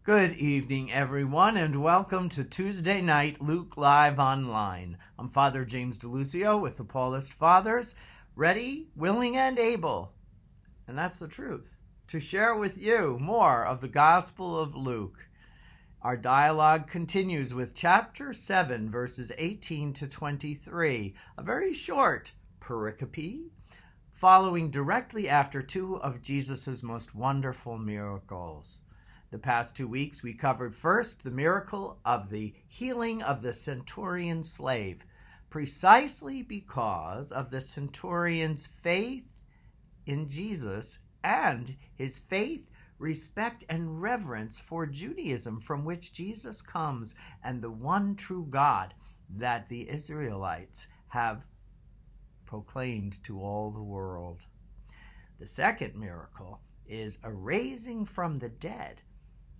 Good evening, everyone, and welcome to Tuesday Night Luke Live Online. I'm Father James DeLucio with the Paulist Fathers, ready, willing, and able, and that's the truth, to share with you more of the Gospel of Luke. Our dialogue continues with chapter 7, verses 18 to 23, a very short pericope, following directly after two of Jesus' most wonderful miracles. The past 2 weeks, we covered first the miracle of the healing of the centurion slave, precisely because of the centurion's faith in Jesus and his faith, respect, and reverence for Judaism, from which Jesus comes, and the one true God that the Israelites have proclaimed to all the world. The second miracle is a raising from the dead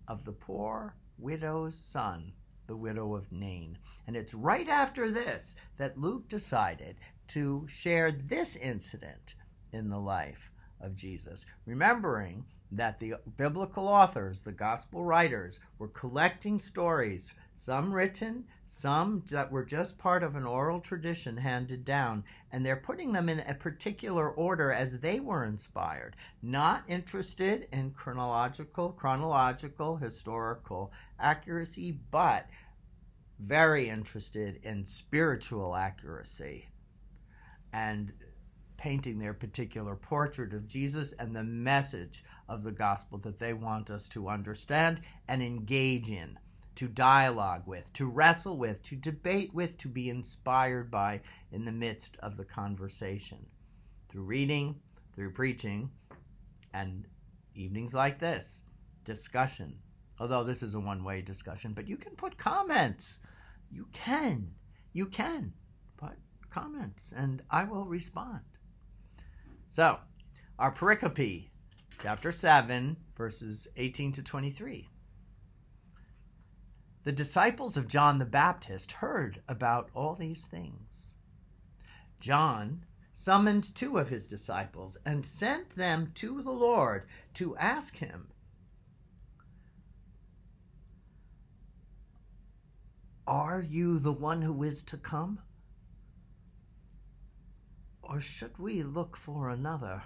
of the poor widow's son, the widow of Nain. And it's right after this that Luke decided to share this incident in the life of Jesus, remembering that the biblical authors, the gospel writers, were collecting stories, some written, some that were just part of an oral tradition handed down, and they're putting them in a particular order as they were inspired, not interested in chronological, historical accuracy, but very interested in spiritual accuracy and painting their particular portrait of Jesus and the message of the gospel that they want us to understand and engage in, to dialogue with, to wrestle with, to debate with, to be inspired by in the midst of the conversation. Through reading, through preaching, and evenings like this, discussion. Although this is a one-way discussion, but you can put comments. You can put comments, and I will respond. So, our pericope, chapter 7, verses 18 to 23. The disciples of John the Baptist heard about all these things. John summoned 2 of his disciples and sent them to the Lord to ask him, "Are you the one who is to come? Or should we look for another?"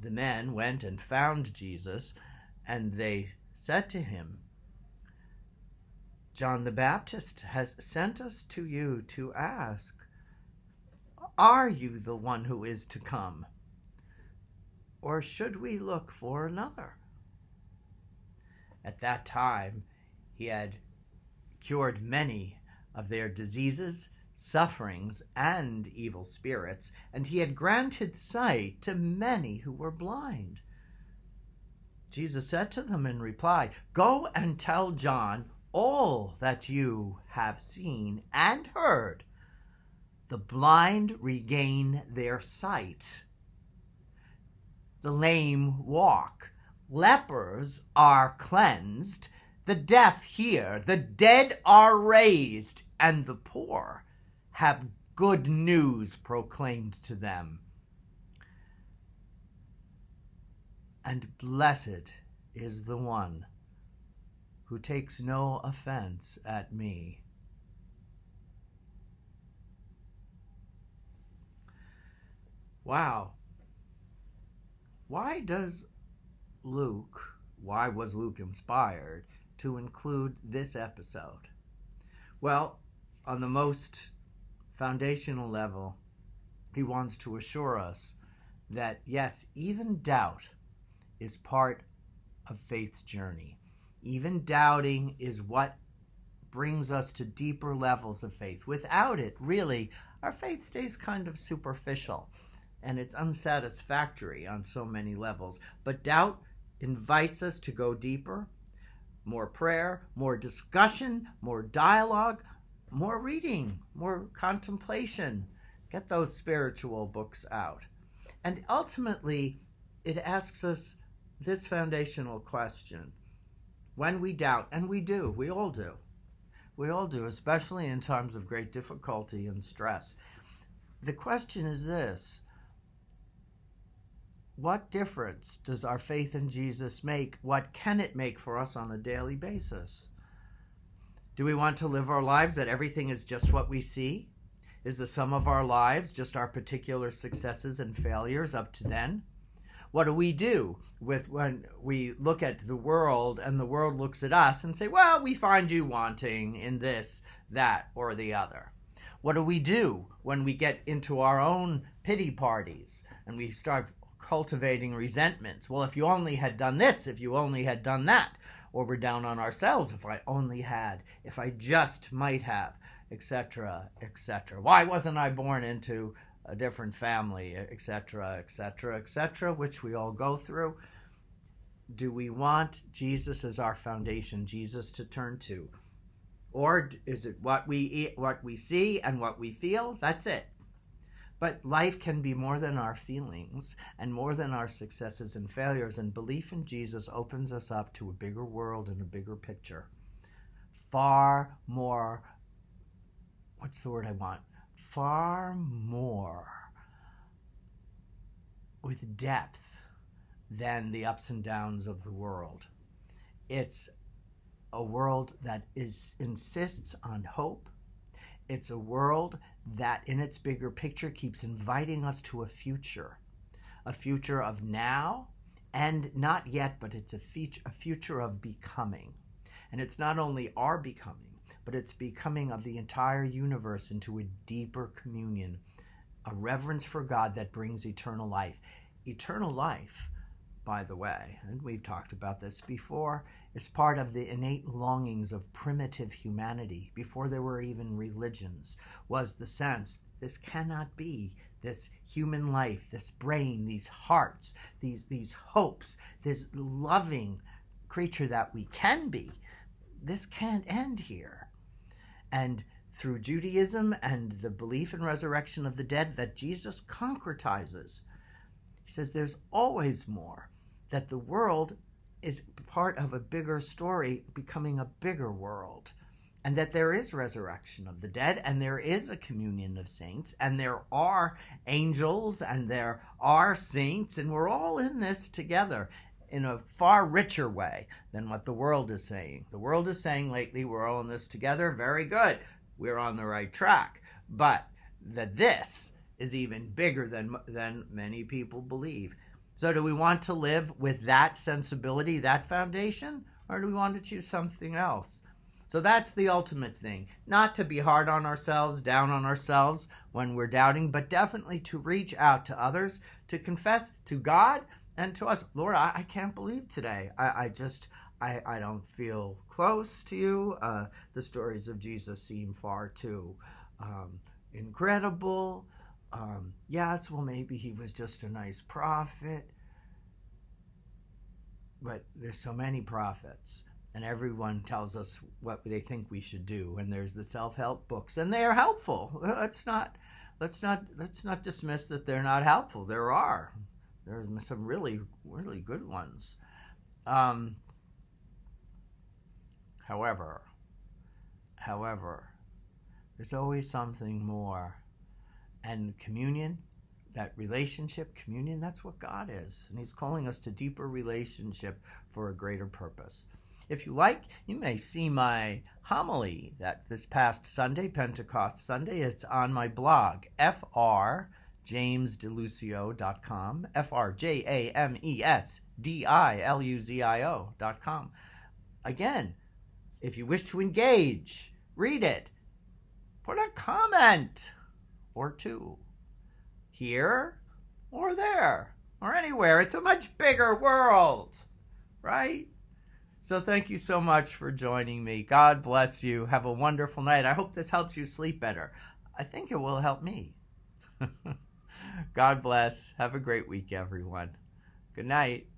The men went and found Jesus, and they said to him, "John the Baptist has sent us to you to ask, are you the one who is to come? Or should we look for another?" At that time, he had cured many of their diseases, sufferings, and evil spirits, and he had granted sight to many who were blind. Jesus said to them in reply, "Go and tell John all that you have seen and heard. The blind regain their sight. The lame walk. Lepers are cleansed. The deaf hear. The dead are raised. And the poor have good news proclaimed to them. And blessed is the one who takes no offense at me." Wow. Why was Luke inspired to include this episode? Well, on the most foundational level, he wants to assure us that, yes, even doubt is part of faith's journey. Even doubting is what brings us to deeper levels of faith. Without it, really, our faith stays kind of superficial, and it's unsatisfactory on so many levels. But doubt invites us to go deeper, more prayer, more discussion, more dialogue, more reading, more contemplation. Get those spiritual books out. And ultimately, it asks us this foundational question. When we doubt, and we all do, especially in times of great difficulty and stress, the question is this: what difference does our faith in Jesus make? What can it make for us on a daily basis? Do we want to live our lives that everything is just what we see? Is the sum of our lives just our particular successes and failures up to then? What do we do when we look at the world and the world looks at us and say, well, we find you wanting in this, that, or the other? What do we do when we get into our own pity parties and we start cultivating resentments? Well, if you only had done this, if you only had done that, or we're down on ourselves, if I only had, if I just might have, etc., etc. Why wasn't I born into a different family, etc., etc., etc., which we all go through? Do we want Jesus as our foundation, Jesus to turn to? Or is it what we eat, what we see, and what we feel? That's it. But life can be more than our feelings and more than our successes and failures, and belief in Jesus opens us up to a bigger world and a bigger picture. Far more, what's the word I want? Far more with depth than the ups and downs of the world. It's a world that insists on hope. It's a world that in its bigger picture keeps inviting us to a future of now and not yet, but it's a future of becoming. And it's not only our becoming, but it's becoming of the entire universe into a deeper communion, a reverence for God that brings eternal life. Eternal life, by the way, and we've talked about this before, is part of the innate longings of primitive humanity before there were even religions, was the sense this cannot be, this human life, this brain, these hearts, these hopes, this loving creature that we can be. This can't end here. And through Judaism and the belief in resurrection of the dead that Jesus concretizes, he says there's always more, that the world is part of a bigger story, becoming a bigger world, and that there is resurrection of the dead, and there is a communion of saints, and there are angels, and there are saints, and we're all in this together in a far richer way than what the world is saying. The world is saying lately, we're all in this together, very good, we're on the right track, but that this is even bigger than many people believe. So do we want to live with that sensibility, that foundation, or do we want to choose something else? So that's the ultimate thing. Not to be hard on ourselves, down on ourselves when we're doubting, but definitely to reach out to others, to confess to God and to us, Lord, I can't believe today. I don't feel close to you. The stories of Jesus seem far too incredible. Yes, well, maybe he was just a nice prophet. But there's so many prophets, and everyone tells us what they think we should do. And there's the self-help books, and they are helpful. Let's not dismiss that they're not helpful. There are some really, really good ones. However, there's always something more. And communion, that relationship, communion, that's what God is. And he's calling us to deeper relationship for a greater purpose. If you like, you may see my homily that this past Sunday, Pentecost Sunday. It's on my blog, frjamesdeluzio.com, frjamesdiluzio.com. Again, if you wish to engage, read it, put a comment or two, here or there or anywhere. It's a much bigger world, right? So thank you so much for joining me. God bless you. Have a wonderful night. I hope this helps you sleep better. I think it will help me. God bless. Have a great week, everyone. Good night.